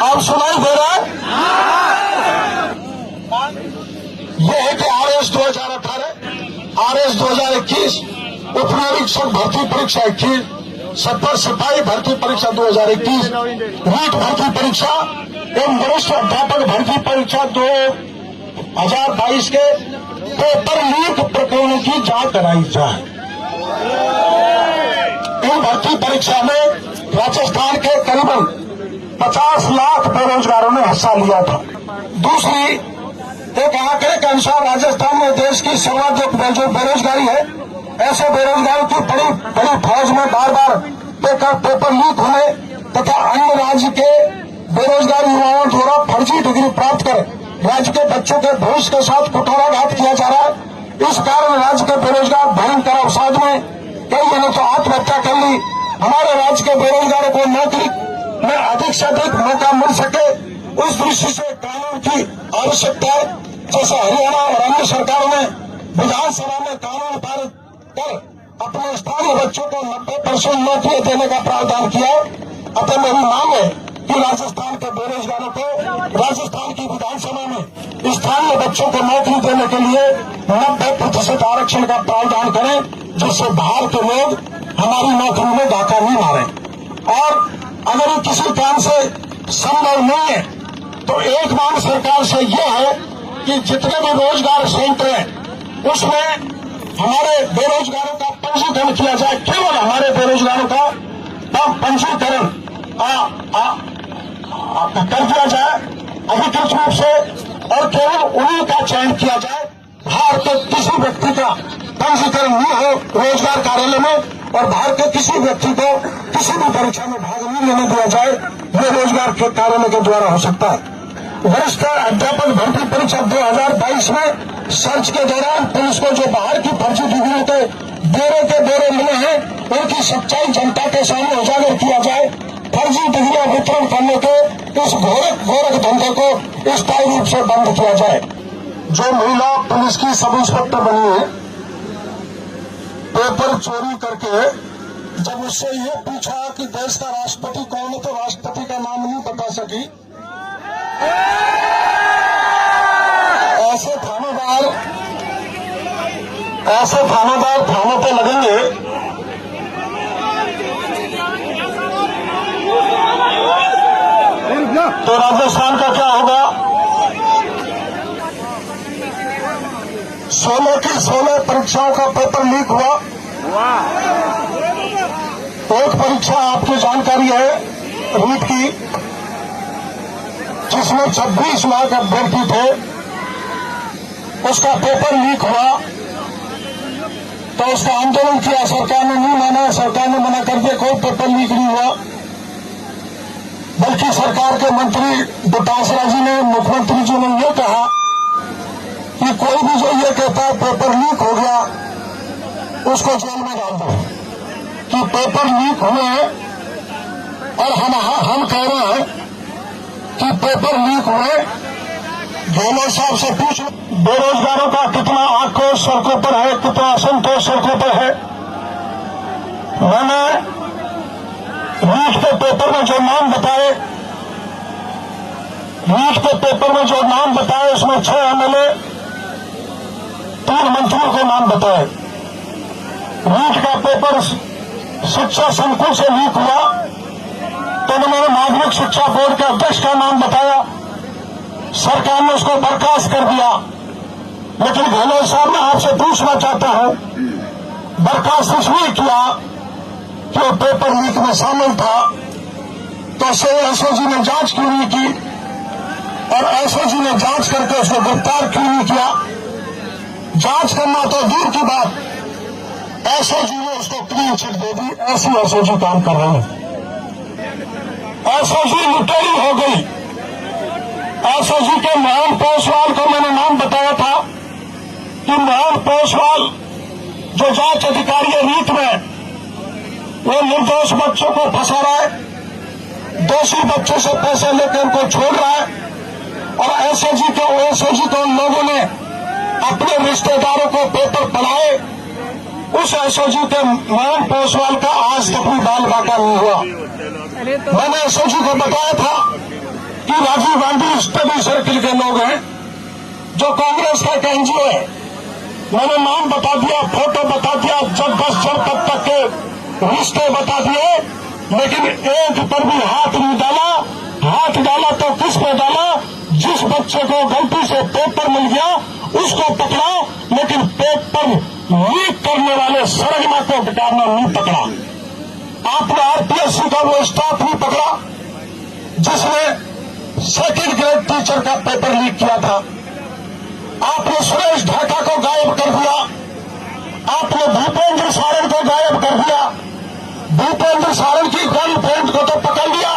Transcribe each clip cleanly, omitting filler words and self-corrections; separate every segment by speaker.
Speaker 1: अब सुनाई दे रहा है? यह है कि RS 2018, RS 2021, उपनिरीक्षक भर्ती परीक्षा 21, सत्तर सिपाही भर्ती परीक्षा 2021, नीट भर्ती परीक्षा एवं वरिष्ठ अध्यापक भर्ती परीक्षा 2022 के पेपर लीक प्रकरणों की जांच कराई जाए। इन भर्ती परीक्षा में राजस्थान के करीबन 50 लाख बेरोजगारों ने हिस्सा लिया था। दूसरी, एक आंकड़े के अनुसार राजस्थान में देश की सर्वाधिक बेरोजगारी है। ऐसे बेरोजगारों की बड़ी फौज में बार बार पेपर लीक होने तथा अन्य राज्य के बेरोजगार युवाओं द्वारा फर्जी डिग्री प्राप्त कर राज्य के बच्चों के भविष्य के साथ कुठाराघात किया जा रहा है। इस कारण राज्य के बेरोजगार भयंकर अवसाद में, कई ने तो आत्महत्या कर ली। हमारे राज्य के बेरोजगारों को नौकरी में अधिक से अधिक मौका मिल सके, उस दृष्टि से कानून की आवश्यकता है। जैसे हरियाणा और अन्य सरकारों ने विधानसभा में कानून पारित कर अपने स्थानीय बच्चों को 90% नौकरी देने का प्रावधान किया। अतः मेरी मांग है कि राजस्थान के बेरोजगारों को राजस्थान की विधानसभा में स्थानीय बच्चों को नौकरी देने के लिए 90% आरक्षण का प्रावधान करें, जिससे बाहर के लोग हमारी नौकरी में डाका नहीं मारें। और अगर ये किसी काम से संभव नहीं है तो एक मांग सरकार से यह है कि जितने भी रोजगार सेंटर हैं उसमें हमारे बेरोजगारों का पंजीकरण किया जाए। केवल हमारे बेरोजगारों का पंजीकरण कर दिया जाए अधिकृत रूप से, और केवल उन्हीं का चयन किया जाए। बाहर के किसी व्यक्ति का पंजीकरण नहीं हो रोजगार कार्यालय में, और बाहर के किसी व्यक्ति को किसी भी परीक्षा में भाग नहीं लेने दिया जाए। ये रोजगार के कार्यालय के द्वारा हो सकता है। वरिष्ठ अध्यापक भर्ती परीक्षा 2022 में सर्च के दौरान पुलिस को जो बाहर की फर्जी डिग्रियों के ब्यौरे मिले हैं, उनकी सच्चाई जनता के सामने उजागर किया जाए। फर्जी डिग्रियां वितरण करने के इस घोरक धंधे को स्थायी रूप से बंद किया जाए। जो महिला पुलिस की सब इंस्पेक्टर बनी है, पेपर चोरी करके जब उससे ये पूछा कि देश का राष्ट्रपति कौन है, तो राष्ट्रपति का नाम नहीं बता सकी। ऐसे थानेदार थानों पे लगेंगे तो राजस्थान का क्या होगा? 16 की 16 परीक्षाओं का पेपर लीक हुआ। एक परीक्षा आपकी जानकारी है रीट की, जिसमें 26 लाख अभ्यर्थी थे, उसका पेपर लीक हुआ। तो उसका आंदोलन किया, सरकार ने नहीं माना, सरकार ने मना कर दिया, कोई पेपर लीक नहीं हुआ। बल्कि सरकार के मंत्री डोटासरा जी ने, मुख्यमंत्री जी ने यह कहा कि कोई भी जो ये कहता है पेपर लीक हो गया उसको जेल में डाल दो। कि पेपर लीक हुए और हम कह रहे हैं कि पेपर लीक हुए। गहलोत साहब से पूछ, बेरोजगारों का कितना आक्रोश सड़कों पर है, कितना असंतोष सड़कों पर है। मैंने नीट के पेपर में जो नाम बताए, उसमें 6 MLA, 3 मंत्रियों के नाम बताए। नीट का पेपर शिक्षा संकुल से लीक हुआ तो उन्होंने माध्यमिक शिक्षा बोर्ड के अध्यक्ष का नाम बताया, सरकार ने उसको बर्खास्त कर दिया। लेकिन गहलोत साहब, मैं आपसे पूछना चाहता हूं, बर्खास्त इसलिए किया कि वो पेपर लीक में शामिल था, तो एसओजी ने जांच क्यों नहीं की? और एसओजी ने जांच करके उसको गिरफ्तार क्यों नहीं किया? जांच करना तो दूर की बात, एसओजी ने उसको क्लीन चिट दे दी। ऐसी एसओजी काम कर रही है। एसओजी लुटेरी हो गई। एसओजी के मोहन पोसवाल को मैंने नाम बताया था कि मोहन पोसवाल जो जांच अधिकारी है रीट में, वो निर्दोष बच्चों को फंसा रहा है, दोषी बच्चों से पैसे लेकर उनको छोड़ रहा है। और एसओजी को उन लोगों ने अपने रिश्तेदारों को पेपर पढ़ाए। उस एसओजी के मोहन पोसवाल का आज तक भी बाल बाका नहीं हुआ। मैंने एसओजी को बताया था कि राजीव गांधी स्टडी सर्किल के लोग हैं, जो कांग्रेस का एक एनजीओ है। मैंने नाम बता दिया, फोटो बता दिया, जब बस जब तक के रिश्ते बता दिए, लेकिन एक पर भी हाथ नहीं डाला। हाथ डाला तो किस पे डाला? जिस बच्चे को गलती से पेपर मिल गया उसको पकड़ा, लेकिन पेपर लीक करने वाले सरगना को बिटारना नहीं पकड़ा। आपने आरपीएससी का वो स्टाफ नहीं पकड़ा जिसने सेकंड ग्रेड टीचर का पेपर लीक किया था। आपने सुरेश ढाका को गायब कर दिया। आपने भूपेंद्र सारण को गायब कर दिया। भूपेंद्र सारण की गर्लफ्रेंड को तो पकड़ लिया,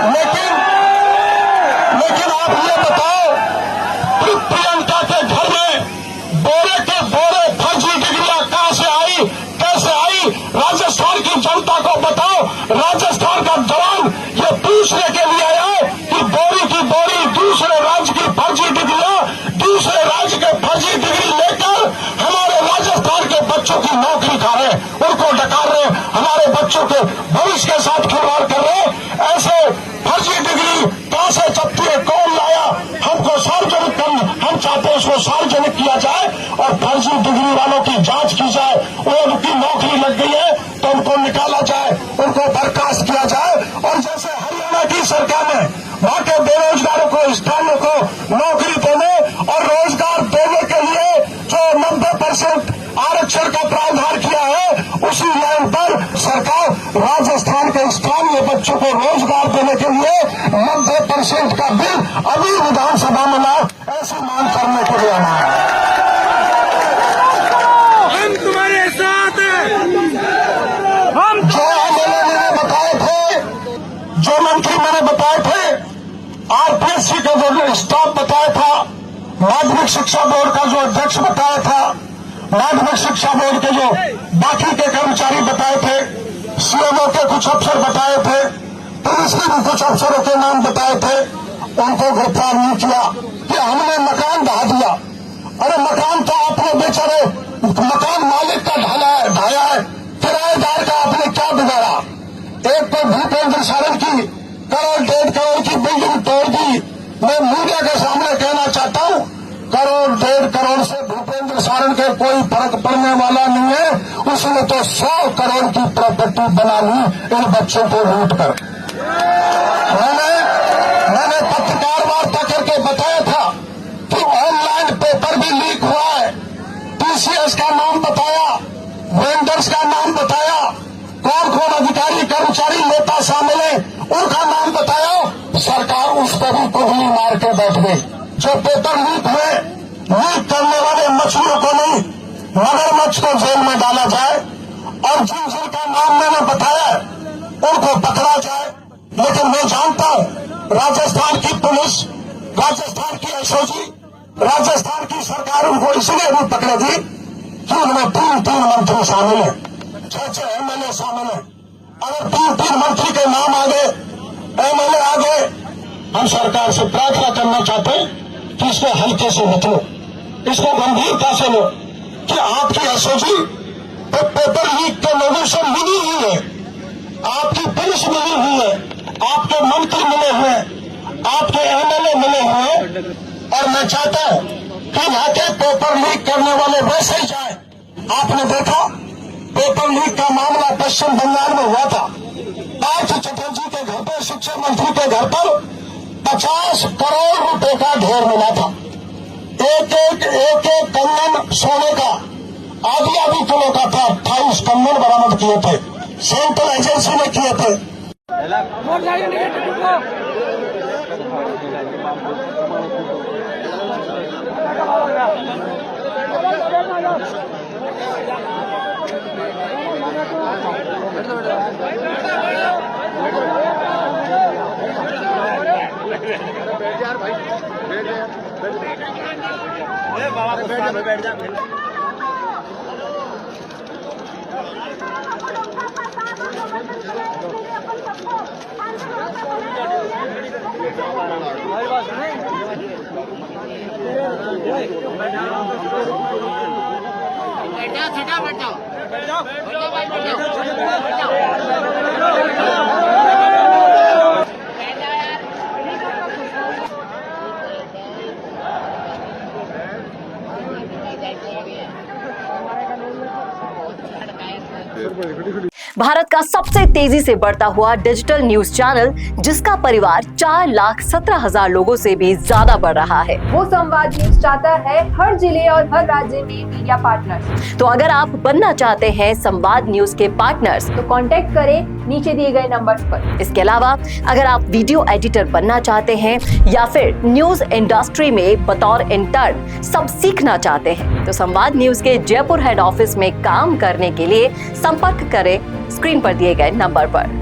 Speaker 1: लेकिन आप ये बताओ, प्रियंका के घर में बोरे के बोरे फर्जी डिग्रियां कहां से आई, कैसे आई? राजस्थान की जनता को बताओ। राजस्थान का जवान ये पूछने के लिए आया है कि बोरी की बोरी दूसरे राज्य की फर्जी डिग्रियां, दूसरे राज्य के फर्जी डिग्री लेकर हमारे राजस्थान के बच्चों की नौकरी खा रहे, उनको डकार रहे, हमारे बच्चों के भविष्य के साथ खिलवाड़ कर रहे। ऐसे फर्जी डिग्री कहां से चपती है, कौन लाया? हमको सार्वजनिक हम चाहते हैं इसको सार्वजनिक किया जाए और फर्जी डिग्री वालों की जांच की जाए। वो उनकी नौकरी लग गई है तो उनको निकाला जाए, उनको बर्खास्त किया जाए। और जैसे हरियाणा की सरकार ने वहां के बेरोजगारों को, स्थानीय को नौकरी देने और रोजगार देने के लिए जो 90% आरक्षण का प्रावधान किया है, उसी लाइन पर सरकार राजस्थान के स्थानीय बच्चों को रोजगार देने के लिए 90% का बिल अभी विधानसभा में लाए, ऐसी मांग करने के लिए आना है।
Speaker 2: हम तुम्हारे साथ हैं।
Speaker 1: हम जो एमएलए मैंने बताए थे, जो मंत्री मैंने बताए थे, आरपीएससी का जो स्टाफ बताया था, माध्यमिक शिक्षा बोर्ड का जो अध्यक्ष बताया था, माध्यमिक शिक्षा बोर्ड के जो बाकी के कर्मचारी बताए थे, सीएमओ के कुछ अफसर बताए थे, पुलिस के भी कुछ अफसरों के नाम बताए थे, उनको गिरफ्तार नहीं किया कि हमने मकान ढहा दिया। अरे मकान तो आपने बेचारे मकान मालिक का ढाया है, किराएदार का आपने क्या बिगाड़ा? एक तो भूपेंद्र सारण की 1.5 करोड़ की बिल्डिंग तोड़ दी। मैं मीडिया के सामने कहना चाहता हूं, 1.5 करोड़ से भूपेंद्र सारण के कोई फर्क पड़ने वाला नहीं है। उसने तो 100 करोड़ की प्रॉपर्टी बना ली इन बच्चों को लूट कर। मैंने पत्रकार वार्ता करके बताया था कि ऑनलाइन पेपर भी लीक हुआ है। टीसीएस का नाम बताया, वेंडर्स का नाम बताया, कौन कौन अधिकारी कर्मचारी नेता शामिल है उनका नाम बताया। सरकार उस पर भी कोहली मार के बैठ गई। जो पेपर लीक हुए, लीक करने वाले मछलियों को नहीं, मगरमच्छ को जेल में डाला जाए और जिन जिनका नाम मैंने बताया उनको पकड़ा जाए। लेकिन मैं जानता हूं राजस्थान की पुलिस, राजस्थान की एसओजी, राजस्थान की सरकार उनको इसलिए भी पकड़ेगी कि उनमें 3 मंत्री शामिल है, 6 एमएलए शामिल है। अगर 3 मंत्री के नाम आ गए, एमएलए आ गए, हम सरकार से प्रार्थना करना चाहते हैं कि इसको हल्के से मत लो, इसको गंभीरता से लो कि आपकी एसओजी पेपर लीक के लोगों से मिली हुई है, आपकी पुलिस मिली हुई है, आपके मंत्री मिले हुए हैं, आपके एमएलए मिले हुए हैं। और मैं चाहता हूं कि वहां के पेपर लीक करने वाले वैसे ही जाए। आपने देखा पेपर लीक का मामला पश्चिम बंगाल में हुआ था। पार्थ चटर्जी के घर पर, शिक्षा मंत्री के घर पर 50 करोड़ रुपए का ढेर मिला था। एक कंगन सोने का आधी किलो का था। 28 कंगन बरामद किए थे, सेंट्रल एजेंसी ने किए थे।
Speaker 2: बैठ जा।
Speaker 3: भारत का सबसे तेजी से बढ़ता हुआ डिजिटल न्यूज चैनल, जिसका परिवार 4,17,000 लोगों से भी ज्यादा बढ़ रहा है।
Speaker 4: वो संवाद न्यूज चाहता है हर जिले और हर राज्य में मीडिया पार्टनर्स।
Speaker 3: तो अगर आप बनना चाहते हैं संवाद न्यूज के पार्टनर्स,
Speaker 4: तो कांटेक्ट करें नीचे दिए गए नंबर पर।
Speaker 3: इसके अलावा अगर आप वीडियो एडिटर बनना चाहते हैं या फिर न्यूज इंडस्ट्री में बतौर इंटर्न सब सीखना चाहते हैं, तो संवाद न्यूज के जयपुर हेड ऑफिस में काम करने के लिए संपर्क करें स्क्रीन पर दिए गए नंबर पर।